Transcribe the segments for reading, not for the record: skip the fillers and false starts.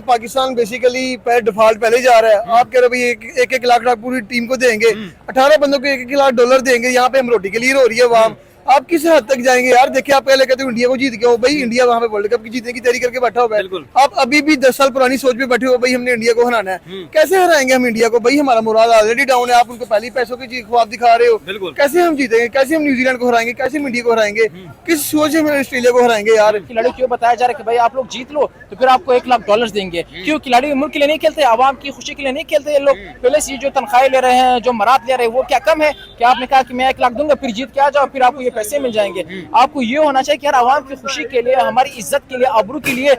Pakistan basically default पहले जा रहा है। आप कह रहे हो भाई 1-1 लाख पूरी टीम को देंगे, 18 बंदों को 1-1 लाख डॉलर देंगे, यहाँ पे हम रोटी के लिए हो रही है वहाँ। आप किस हद तक जाएंगे यार? देखिए, आप पहले कहते हो इंडिया को जीत गया हो, भाई इंडिया वहाँ पे वर्ल्ड कप की जीतने की तैयारी करके बैठा हुआ है। आप अभी भी 10 साल पुरानी सोच पे बैठे हो, भाई हमने इंडिया को हराना है। कैसे हराएंगे हम इंडिया को? भाई हमारा मोराल ऑलरेडी डाउन है, आप उनको पहले पैसों की ख्वाब दिखा रहे हो। कैसे हम जीतेंगे? कैसे हम न्यूजीलैंड को हराएंगे? कैसे हम इंडिया को हराएंगे? किस सोच से हम ऑस्ट्रेलिया को हराएंगे यार? खिलाड़ी क्यों बताया जा रहा है कि भाई आप लोग जीत लो तो फिर आपको 1 लाख डॉलर देंगे? क्यों खिलाड़ी मुल्क के लिए नहीं खेलते, आवाम की खुशी के लिए नहीं खेलते? ये लोग पहले से जो तनख्वाहें ले रहे हैं, जो मरात ले रहे हैं, वो क्या कम है कि आपने कहा कि मैं 1 लाख दूंगा, फिर जीत के आ जाओ, फिर आपको ये पैसे मिल जाएंगे? आपको ये होना चाहिए कि यार आवाम की खुशी के लिए, हमारी इज्जत के लिए, आबरू के लिए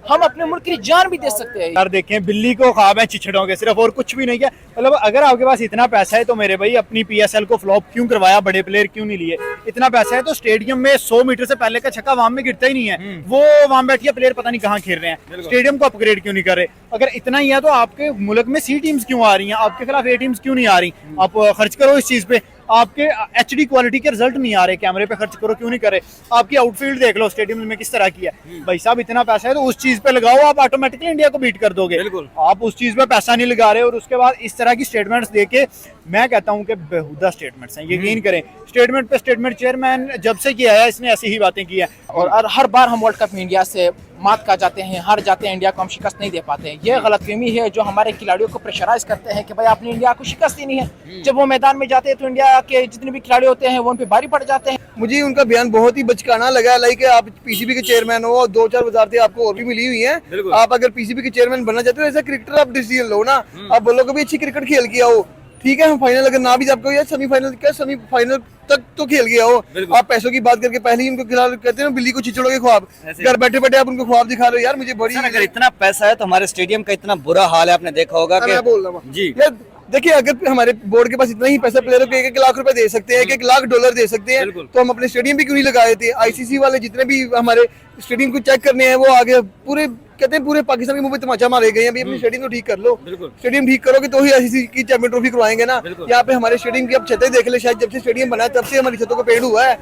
हम अपने मुल्क की जान भी दे सकते हैं। यार देखें, बिल्ली को ख्वाब है चिचड़ों के, सिर्फ और कुछ भी नहीं किया। मतलब अगर आपके पास इतना पैसा है तो मेरे भाई अपनी पीएसएल को फ्लॉप क्यों करवाया? बड़े प्लेयर क्यों नहीं लिए? इतना पैसा है तो स्टेडियम में 100 मीटर से पहले का छक्का वहां में गिरता ही नहीं है। वो वहां बैठिए प्लेयर पता नहीं कहाँ खेल रहे हैं, स्टेडियम को अपग्रेड क्यों नहीं कर रहे? अगर इतना ही है तो आपके मुल्क में सी टीम्स क्यों आ रही हैं? आपके खिलाफ ए टीम्स क्यों नहीं आ रही? आप खर्च करो इस चीज पे। आपके एचडी क्वालिटी के रिजल्ट नहीं आ रहे, कैमरे पे खर्च करो क्यों नहीं करे? आपकी आउटफील्ड देख लो स्टेडियम में किस तरह की है। भाई साहब इतना पैसा है तो उस चीज पे लगाओ, आप ऑटोमेटिकली इंडिया को बीट कर दोगे। आप उस चीज पे पैसा नहीं लगा रहे और उसके बाद इस तरह की स्टेटमेंट्स देके, मैं कहता हूं कि बेहुदा स्टेटमेंट्स हैं। यकीन करें, स्टेटमेंट पे स्टेटमेंट चेयरमैन जब से किया है इसने ऐसी ही बातें की है। और हर बार हम वर्ल्ड कप में इंडिया से मात खा जाते हैं, हार जाते हैं, इंडिया को हम शिकस्त नहीं दे पाते हैं। ये गलतफहमी है जो हमारे खिलाड़ियों को प्रेशराइज करते हैं कि भाई आपने इंडिया को शिकस्त देनी है। जब वो मैदान में जाते हैं तो इंडिया के जितने भी खिलाड़ी होते हैं वो उन पे भारी पड़ जाते हैं। मुझे उनका बयान बहुत ही बचकाना लगा। लाइक आप पीसीबी के चेयरमैन हो और 2-4 वजारतें आपको और भी मिली हुई हैं। आप अगर पीसीबी के चेयरमैन बनना चाहते हो, ऐसा क्रिकेटर आप डिसीजन लो ना। आप बोलो कि अच्छी क्रिकेट खेल के आओ, ठीक है हम फाइनल अगर ना भी आपको यार सेमीफाइनल तक तो खेल गया हो। आप पैसों की बात करके पहले ही उनको खिलाफ कहते हैं ना, बिल्ली को चिचड़ों के ख्वाब। घर बैठे बैठे आप उनको ख्वाब दिखा रहे हो यार। मुझे बड़ी अगर इतना पैसा है तो हमारे स्टेडियम का इतना बुरा हाल है, आपने देखा होगा कि मैं बोल रहा हूँ जी यार। देखिए, अगर हमारे बोर्ड के पास इतना ही पैसा प्लेयरों को 1-1 लाख रुपए दे सकते हैं, 1-1 लाख डॉलर दे सकते हैं, तो हम अपने स्टेडियम भी क्यों नहीं लगाए थे? आईसीसी वाले जितने भी हमारे स्टेडियम को चेक करने हैं वो आगे पूरे कहते हैं पूरे पाकिस्तान के मुंह पे तमाचा मारे गए हैं। अभी अपने स्टेडियम को ठीक कर लो। स्टेडियम ठीक करोगे तो ही आईसीसी की चैंपियन ट्रॉफी करवाएंगे ना। यहाँ पे हमारे स्टेडियम की अब छतें देख ले, शायद जब से स्टेडियम बना है तब से हमारी छतों को पेड़ हुआ है।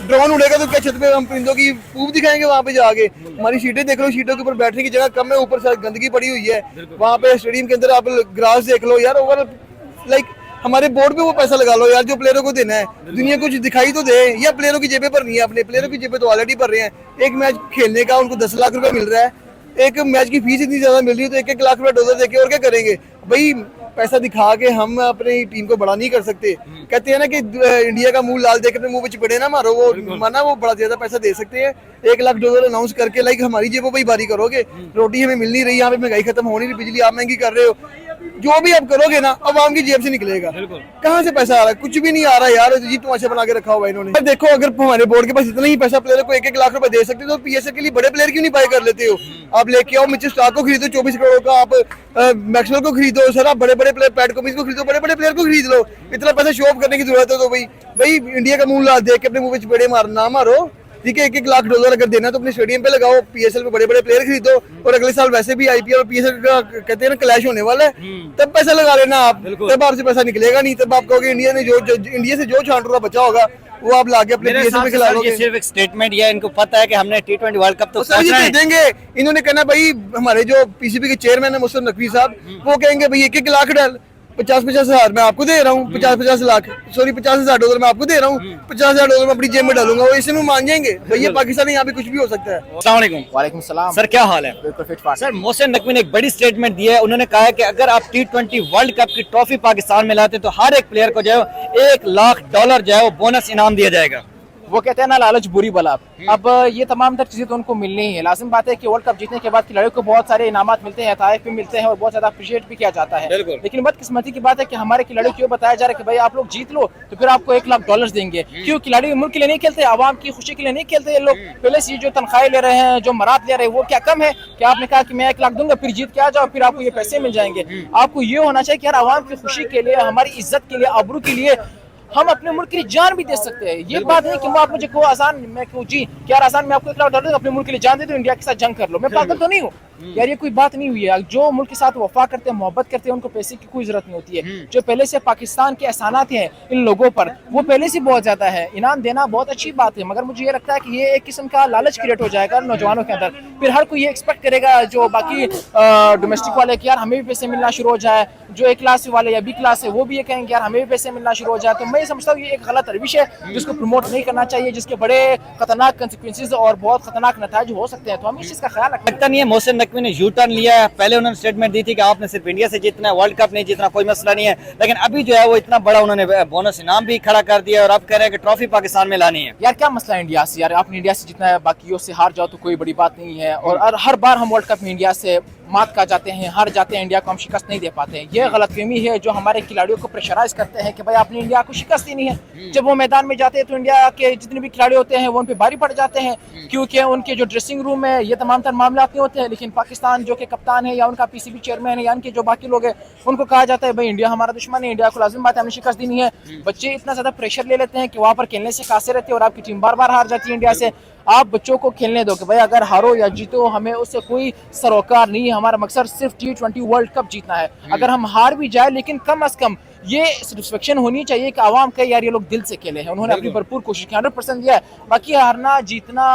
ड्रोन उड़ेगा तो क्या छत पे हम परिंदों की पूप दिखाएंगे वहाँ पे जाके? हमारी सीटें देख लो, सीटों के ऊपर बैठने की जगह कम है, ऊपर से गंदगी पड़ी हुई है। वहाँ पे स्टेडियम के अंदर आप ग्रास देख लो यार। ओवर लाइक हमारे बोर्ड पे वो पैसा लगा लो यार जो प्लेयरों को देना है। दुनिया कुछ दिखाई तो दे, या प्लेयरों की जेबें पर नहीं है। अपने प्लेयरों की जेबें तो ऑलरेडी भर रहे हैं। एक मैच खेलने का उनको 10 लाख रुपए मिल रहा है, एक मैच की फीस इतनी ज्यादा मिल रही है, तो 1-1 लाख रुपए डॉलर देके और क्या करेंगे भाई? पैसा दिखा के हम अपनी टीम को बड़ा नहीं कर सकते। कहते हैं ना कि इंडिया का मुंह लाल देकर अपने मुंह पे चिपड़े ना मारो। वो माना वो बड़ा ज्यादा पैसा दे सकते हैं। 1 लाख डॉलर अनाउंस करके लाइक हमारी जेबों भाई बारी करोगे। रोटी हमें मिल नहीं रही, यहाँ पे महंगाई खत्म हो नहीं रही, बिजली आप महंगी कर रहे हो। जो भी आप करोगे ना अवाम की जेब से निकलेगा। कहाँ से पैसा आ रहा है? कुछ भी नहीं आ रहा यार। जी तमाशा बना के रखा हुआ इन्होंने। देखो, अगर हमारे बोर्ड के पास इतना ही पैसा प्लेयर को 1-1 लाख रुपए दे सकते तो पीएसएल के लिए बड़े प्लेयर क्यों नहीं बाय कर लेते हो? आप लेके आओ, मिचेल स्टार्क को खरीदो 24 करोड़ का, आप मैक्सवेल को खरीदो, सर आप बड़े बड़े प्लेयर पैट कमिंस को खरीदो, बड़े बड़े प्लेयर को खरीद लो। इतना पैसा शो ऑफ करने की जरूरत है तो भाई इंडिया का मुंह देख के अपने मुंह पे चपेड़े ना मारो। ठीक है, 1-1 लाख डॉलर अगर देना तो अपने स्टेडियम पे लगाओ, पीएसएल पे बड़े बड़े प्लेयर खरीदो, और अगले साल वैसे भी आईपीएल और पीएसएल का कहते हैं ना क्लैश होने वाला है, तब पैसा लगा लेना आप। तब आपसे पैसा निकलेगा नहीं। तब आप कहोगे इंडिया से जो छांटूरा बचा होगा वो आप लाके अपने पीएसएल में खिला लोगे। ये सिर्फ एक स्टेटमेंट है, इनको पता है कि हमने T20 वर्ल्ड कप तो दे देंगे। इन्होंने कहना भाई, हमारे जो पीसीबी के चेयरमैन है मोहसिन नकवी साहब, वो कहेंगे भाई 1-1 लाख डाल, 50-50 हजार मैं आपको दे रहा हूँ, 50-50 लाख सॉरी 50,000 डॉलर मैं आपको दे रहा हूँ, 50,000 डॉलर मैं अपनी जेब में डालूंगा। वो इसे में मान जाएंगे भाई, ये पाकिस्तान है, यहाँ पे कुछ भी हो सकता है। अस्सलाम वालेकुम। वालेकुम सलाम। सर क्या हाल है? बिल्कुल फिट फाट। सर मोहसिन नकवी ने एक बड़ी स्टेटमेंट दी है। उन्होंने कहा है कि अगर आप T20 वर्ल्ड कप की ट्रॉफी पाकिस्तान में लाते तो हर एक प्लेयर को जो है 1 लाख डॉलर जो है वो बोनस इनाम दिया जाएगा। वो कहते हैं ना, लालच बुरी बला। अब ये तमाम तर चीजें तो उनको मिलनी ही है। लाजिम बात है कि वर्ल्ड कप जीतने के बाद खिलाड़ियों को बहुत सारे इनामात मिलते हैं, तारीफ भी मिलते हैं और बहुत ज्यादा अप्रिशिएट भी किया जाता है। लेकिन बदकिस्मती की बात है कि हमारे खिलाड़ियों को बताया जा रहा है कि भाई आप लोग जीत लो तो फिर आपको 1 लाख डॉलर देंगे। क्यों खिलाड़ी मुल्क के लिए नहीं खेलते, आवाम की खुशी के लिए नहीं खेलते? ये लोग पहले से जो तनख्वाहें ले रहे हैं, जो मरात ले रहे हैं, वो क्या कम है कि आपने कहा कि मैं 1 लाख दूंगा, फिर जीत के आ जाओ, फिर आपको ये पैसे मिल जाएंगे? आपको ये होना चाहिए कि यार आवाम की खुशी के लिए, हमारी इज्जत के लिए, आबरू के लिए हम अपने मुल्क की जान भी दे सकते हैं। ये बात नहीं कि आप मुझे को आसान, मैं क्यों जी क्या आसान, मैं आपको 1 लाख डॉलर अपने मुल्क के लिए जान दे दूं, इंडिया के साथ जंग कर लो। मैं पागल तो नहीं हूँ। यार ये कोई बात नहीं हुई है। जो मुल्क के साथ वफा करते हैं, मोहब्बत करते हैं, उनको पैसे की कोई जरूरत नहीं होती है। जो पहले से पाकिस्तान के एहसानात हैं इन लोगों पर, वो पहले से बहुत ज्यादा है। इनाम देना बहुत अच्छी बात है, मगर मुझे ये लगता है कि ये एक किस्म का लालच क्रिएट हो जाएगा नौजवानों के अंदर। फिर हर कोई ये एक्सपेक्ट करेगा, जो बाकी डोमेस्टिक वाले, कि यार हमें भी पैसे मिलना शुरू हो जाए। जो ए क्लास वाले या बी क्लास है वो भी ये कहेंगे यार हमें भी पैसे मिलना शुरू हो जाए। तो मैं समझता हूँ ये एक गलत रविश है जिसको प्रमोट नहीं करना चाहिए, जिसके बड़े खतरनाक कंसिक्वेंसेस और बहुत खतरनाक नतीजे हो सकते हैं। तो हमें इस चीज का ख्याल रखना लगता नहीं है मोहसिन नकवी ने यू टर्न लिया है। पहले उन्होंने स्टेटमेंट दी थी कि आपने सिर्फ इंडिया से जीतना है, वर्ल्ड कप नहीं जीतना, कोई मसला नहीं है। लेकिन अभी जो है वो इतना बड़ा उन्होंने बोनस इनाम भी खड़ा कर दिया और अब कह रहे हैं कि ट्रॉफी पाकिस्तान में लानी है। यार क्या मसला है इंडिया से? यार आपने इंडिया से जितना है, बाकियों से हार जाओ तो कोई बड़ी बात नहीं है। और हर बार हम वर्ल्ड कप में इंडिया से मात खा जाते हैं, हार जाते हैं, इंडिया को हम शिकस्त नहीं दे पाते हैं। ये गलतफहमी है जो हमारे खिलाड़ियों को प्रेशराइज करते हैं कि भाई आपने इंडिया को शिकस्त देनी है। जब वो मैदान में जाते हैं तो इंडिया के जितने भी खिलाड़ी होते हैं वो उन पर भारी पड़ जाते हैं, क्योंकि उनके जो ड्रेसिंग रूम है ये तमाम तर मामला नहीं होते हैं। लेकिन पाकिस्तान जो कि कप्तान है या उनका पीसीबी चेयरमैन है या उनके जो बाकी लोग हैं, उनको कहा जाता है भाई इंडिया हमारा दुश्मन है, इंडिया को लाजिम बात है हमें शिकस्त देनी है। बच्चे इतना ज्यादा प्रेशर ले लेते हैं कि वहाँ पर खेलने से कासे रहते हैं और आपकी टीम बार बार हार जाती है इंडिया से। आप बच्चों को खेलने दो कि भाई अगर हारो या जीतो हमें उससे कोई सरोकार नहीं है। हमारा मकसद सिर्फ T20 वर्ल्ड कप जीतना है। अगर हम हार भी जाए लेकिन कम अज कम ये सेटिस्फेक्शन होनी चाहिए कि आवाम का यार ये लोग दिल से खेले हैं, उन्होंने अपनी भरपूर कोशिश की, 100% दिया है। बाकी हारना जीतना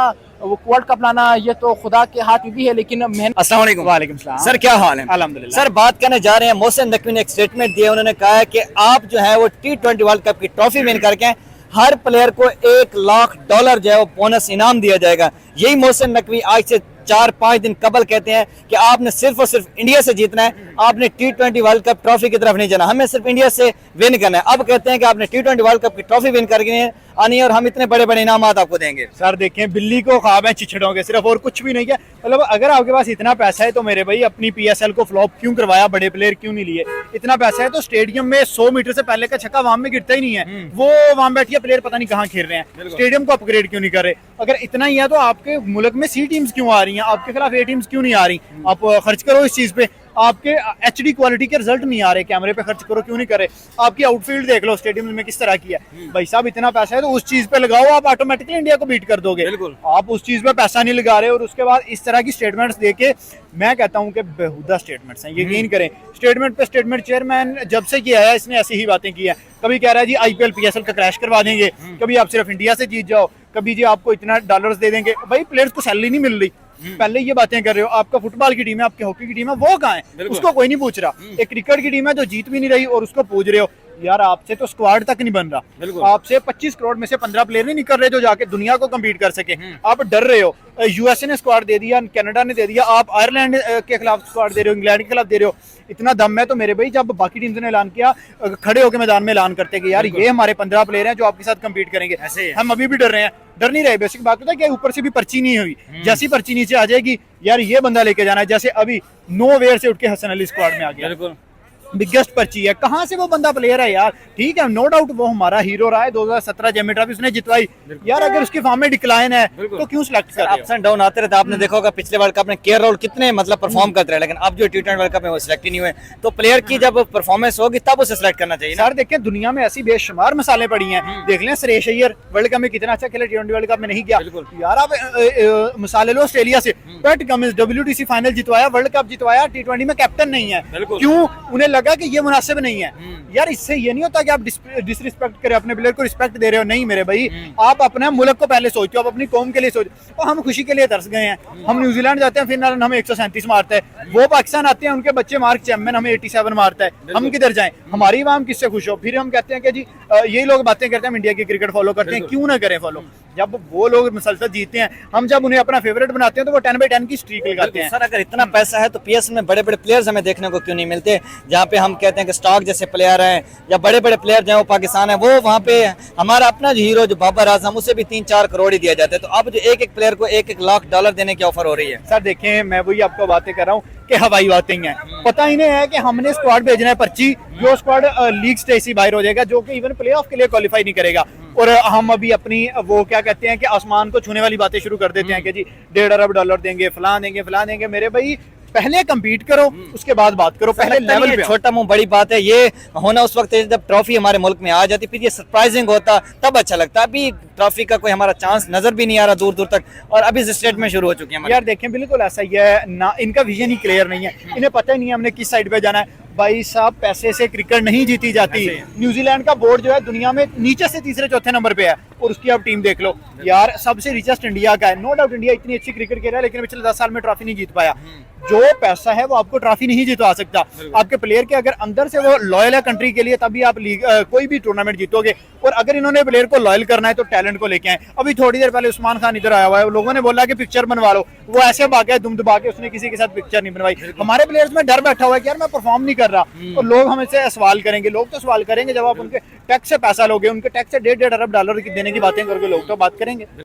वर्ल्ड कप लाना ये तो खुदा के हाथ में भी है, लेकिन मेहनत। अस्सलाम वालेकुम। वालेकुम सलाम। सर क्या हाल है? अल्हम्दुलिल्लाह। सर बात करने जा रहे हैं, मोहसिन नकवी ने एक स्टेटमेंट दिया। उन्होंने कहा है कि आप जो है वो T20 वर्ल्ड कप की ट्रॉफी विन करके हर प्लेयर को $1 लाख जो है वो बोनस इनाम दिया जाएगा। यही मोहसिन नकवी आज से 4-5 दिन कबल कहते हैं कि आपने सिर्फ और सिर्फ इंडिया से जीतना है, आपने T20 वर्ल्ड कप ट्रॉफी की तरफ नहीं जाना, हमें सिर्फ इंडिया से विन करना है। अब कहते हैं कि आपने T20 वर्ल्ड कप की ट्रॉफी विन करके आनी है और हम इतने बड़े बड़े इनाम आपको देंगे। सर देखें, बिल्ली को ख्वाब है चिछड़ों के सिर्फ, और कुछ भी नहीं है। मतलब अगर आपके पास इतना पैसा है तो मेरे भाई अपनी PSL को फ्लॉप क्यों करवाया, बड़े प्लेयर क्यों नहीं लिए? इतना पैसा है तो स्टेडियम में 100 मीटर से पहले का छक्का वहां में गिरता ही नहीं है, वो वहां बैठिए प्लेयर पता नहीं कहाँ खेल रहे हैं, स्टेडियम को अपग्रेड क्यों नहीं कर रहे? अगर इतना ही है तो आपके मुल्क में C टीम्स क्यों आ रही हैं, आपके खिलाफ A टीम्स क्यों नहीं आ रही? आप खर्च करो इस चीज पे। आपके HD क्वालिटी के रिजल्ट नहीं आ रहे, कैमरे पे खर्च करो क्यों नहीं करे? आपकी आउटफील्ड देख लो स्टेडियम में किस तरह की है। भाई साहब इतना पैसा है तो उस चीज पे लगाओ, आप ऑटोमेटिकली इंडिया को बीट कर दोगे। आप उस चीज पे पैसा नहीं लगा रहे और उसके बाद इस तरह की स्टेटमेंट्स देके मैं कहता हूं कि बेहुदा स्टेटमेंट्स हैं, यकीन करें। स्टेटमेंट पे स्टेटमेंट, चेयरमैन जब से किया है इसने ऐसी ही बातें की है। कभी कह रहा है जी IPL PSL का क्रैश करवा देंगे, कभी आप सिर्फ इंडिया से जीत जाओ, कभी जी आपको इतना डॉलर्स दे देंगे। भाई प्लेयर्स को सैलरी नहीं मिल रही, पहले ये बातें कर रहे हो। आपका फुटबॉल की टीम है, आपकी हॉकी की टीम है, वो कहाँ है? उसको कोई नहीं पूछ रहा। एक क्रिकेट की टीम है जो जीत भी नहीं रही और उसको पूछ रहे हो। यार आपसे तो स्क्वाड तक नहीं बन रहा, आपसे 25 करोड़ में से 15 प्लेयर नहीं निकल रहे जो जाके दुनिया को कम्पीट कर सके। आप डर रहे हो। USA ने स्क्वाड दे दिया, कनाडा ने दे दिया, आप आयरलैंड के खिलाफ स्क्वाड दे रहे हो, इंग्लैंड के खिलाफ दे रहे हो। इतना दम है तो मेरे भाई जब बाकी टीम्स ने ऐलान किया, खड़े होकर मैदान में ऐलान करते कि यार ये हमारे 15 प्लेयर हैं जो आपके साथ कम्पीट करेंगे। हम अभी भी डर रहे हैं, डर नहीं रहे। बेसिक बात होता है कि ऊपर से भी पर्ची नहीं हुई, जैसी पर्ची नीचे आ जाएगी यार ये बंदा लेके जाना है। जैसे अभी नोवेयर से उठ के हसन अली स्क्वाड में आ गया, बिगेस्ट पर्ची है, कहाँ से वो बंदा प्लेयर है यार? ठीक है, नो डाउट वो हमारा हीरो रहा है, 2017 जैमी ट्रॉफी उसने जितवाई। यार अगर उसकी फॉर्म में डिक्लाइन है तो क्यों सिलेक्ट कर? अप्स एंड डाउन आते रहते। आपने देखा होगा पिछले वर्ल्ड कप में केएल राहुल कितने मतलब परफॉर्म करते रहे, लेकिन अब जो T20 वर्ल्ड कप में वो सिलेक्ट ही नहीं हुए। तो प्लेयर की जब परफॉर्मेंस होगी तब उसे सिलेक्ट करना चाहिए। सर देखिए दुनिया में ऐसी बेशुमार मसाले पड़ी हैं, देख लें सुरेश अय्यर वर्ल्ड कप में कितना अच्छा खेला, T20 वर्ल्ड कप में नहीं किया। यार आप मिसाल लो ऑस्ट्रेलिया से, पैट कमिंस WTC फाइनल जितवाया, वर्ल्ड कप जितवाया, T20 में कैप्टन नहीं है। क्यों? उन्हें लगा कि ये मुनासिब नहीं है। यार इससे ये नहीं होता कि आप डिसरिस्पेक्ट करें, अपने प्लेयर को रिस्पेक्ट दे रहे हो। नहीं मेरे भाई, आप अपने मुल्क को पहले सोचो, आप अपनी कौम के लिए सोचो। हम खुशी के लिए तरस गए हैं, हम न्यूजीलैंड जाते हैं फिर हमें 137 मारता है, वो पाकिस्तान आते हैं उनके बच्चे मार्क चैंपियन हमें 87 मारता है। हम किधर जाएं? हमारी आवाम किससे खुश हो? फिर हम कहते हैं कि जी यही लोग बातें करते हैं हम इंडिया की क्रिकेट फॉलो करते हैं। क्यों ना करें फॉलो? जब वो लोग मुसलसल जीतते हैं, हम जब उन्हें अपना फेवरेट बनाते हैं तो वो 10/10 की स्ट्रीक लगाते हैं। सर अगर इतना पैसा है तो PSL में बड़े बड़े प्लेयर्स हमें देखने को क्यों नहीं मिलते? जहाँ पे हम कहते हैं कि स्टॉक जैसे प्लेयर हैं या बड़े बड़े प्लेयर जो पाकिस्तान है, वो वहाँ पे हमारा अपना जो हीरो जो बाबर आजम, उसे भी 3-4 करोड़ ही दिया जाता है। तो अब जो एक प्लेयर को $1 लाख देने की ऑफर हो रही है। सर देखें, मैं वही आपको बातें कर रहा हूँ कि हवाई बातें हैं। पता ही नहीं है कि हमने स्क्वाड भेजना है पर्ची, जो स्क्वाड लीग स्टेज से बाहर हो जाएगा, जो कि इवन प्लेऑफ के लिए क्वालिफाई नहीं करेगा। और हम अभी अपनी वो क्या कहते हैं कि आसमान को छूने वाली बातें शुरू कर देते हैं कि जी $1.5 अरब देंगे, फलां देंगे, फलां देंगे। मेरे भाई पहले compete करो, उसके बाद बात करो, पहले लगता नहीं लेवल है पे आओ। छोटा मुंह बड़ी बात है। ये होना उस वक्त है जब ट्रॉफी हमारे मुल्क में आ जाती, फिर ये सरप्राइजिंग होता, तब अच्छा लगता। अभी ट्रॉफी का कोई हमारा चांस नजर भी नहीं आ रहा दूर दूर तक, और अभी इस स्टेट में शुरू हो चुकी है। यार देखें, बिल्कुल ऐसा ही है ना, इनका विजन ही क्लियर नहीं है, इन्हें पता ही नहीं है हमने किस साइड पे जाना है। भाई साहब, पैसे से क्रिकेट नहीं जीती जाती। न्यूजीलैंड का बोर्ड जो है दुनिया में नीचे से तीसरे चौथे नंबर पे है, और उसकी आप टीम देख लो यार, सबसे रिचेस्ट इंडिया का है। नो डाउट इंडिया इतनी अच्छी क्रिकेट खेल रहा है, लेकिन पिछले 10 साल में ट्रॉफी नहीं जीत पाया। जो पैसा है वो आपको ट्रॉफी नहीं जितवा सकता। आपके प्लेयर के अगर अंदर से वो लॉयल है कंट्री के लिए, तभी आप लीग कोई भी टूर्नामेंट जीतोगे। और अगर इन्होंने प्लेयर को लॉयल करना है तो टैलेंट को लेके आए। अभी थोड़ी देर पहले उस्मान खान इधर आया हुआ है, लोगों ने बोला कि पिक्चर बनवा लो, वो ऐसे भागा दुम दबा के, उसने किसी के साथ पिक्चर नहीं बनवाई। हमारे प्लेयर्स में डर बैठा हुआ है कि यार मैं परफॉर्म नहीं कर रहा, तो लोग हमसे सवाल करेंगे। लोग तो सवाल करेंगे जब आप उनके टैक्स से पैसा लोगे, उनके टैक्स से $1.5 अरब देने की बातें करोगे, लोग तो बात करेंगे।